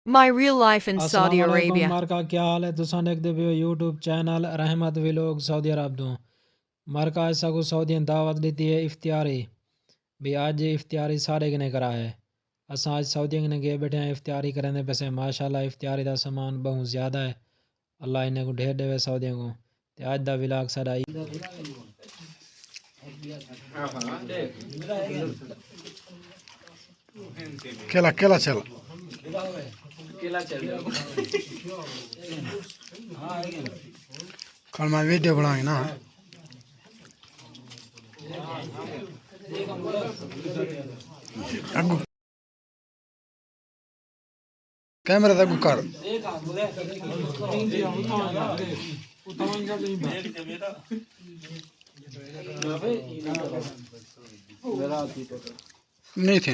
My real life in Saudi अस्सलाम वालेकुम Arabia. मार्का क्या हाल है तुसां देखदे पियो यूट्यूब चैनल रहमत व्लॉग सऊदी अरब तो मार्का ऐसा को सऊदी दावत दी है इफ्तियारी भी आज इफ्तियारी सारे गने करा है असां आज सऊदी ने गए बैठे हैं इफ्तियारी करने पैसे माशाल्लाह इफ्तियारी का सामान बहुत ज़्यादा है अल्लाह इन्हें को ढेर देवे सऊदी को ते आज दा विलाग साडा केला केला चल कल मैं वीडियो बनाएंगे ना अगू कैमरा तक कर नहीं थी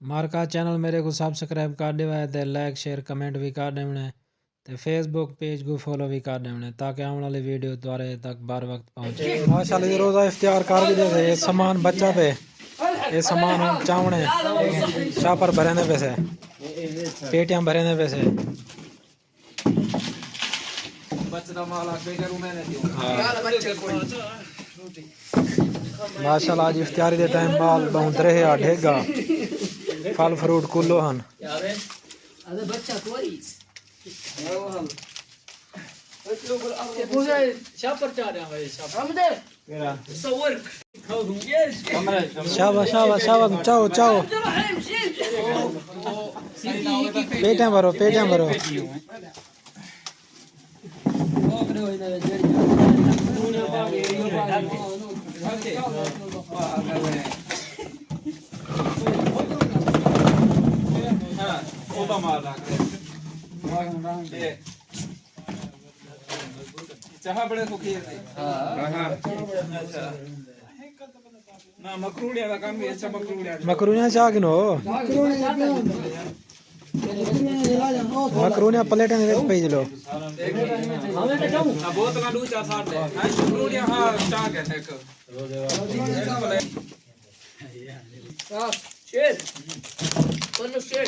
मार्का चैनल मेरे को सब्सक्राइब कर देवा है ते लाइक शेयर कमेंट भी कर देवने ते फेसबुक पेज को फॉलो भी कर देवने ताकि आने वाली वीडियो तुम्हारे तक बार वक्त पहुंचे माशाल्लाह ये रोज़ा इफ्तियार कर भी दे ये सामान बच्चा पे ये सामान हम चावने शापर भरने पे से पेटियां भरने पे से माशाल्लाह आज इफ्तियारी दे टाइम बाल बहुत रहे ढेगा फल फ्रूट कुल्लो हन शाबाश शाबाश शाबाश चाओ चाओ पेटियां भरो चाह बड़े सुखी है ना मकरूनिया का काम भी अच्छा मकरूनिया चाह किनो मकरूनिया प्लेटें भेज लो बहुत का दू चार साथ है मकरूनिया हां चाह कहते हैं शेर कौन शेर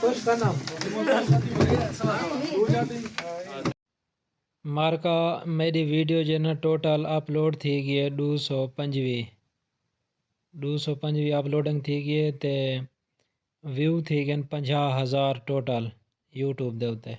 खुश करना मार्का मेरी वीडियो जो ना टोटल अपलोड थी गई है 225 अपलोडिंग थी गई है ते व्यू थी गए 50,000 टोटल यूट्यूब दे उत्ते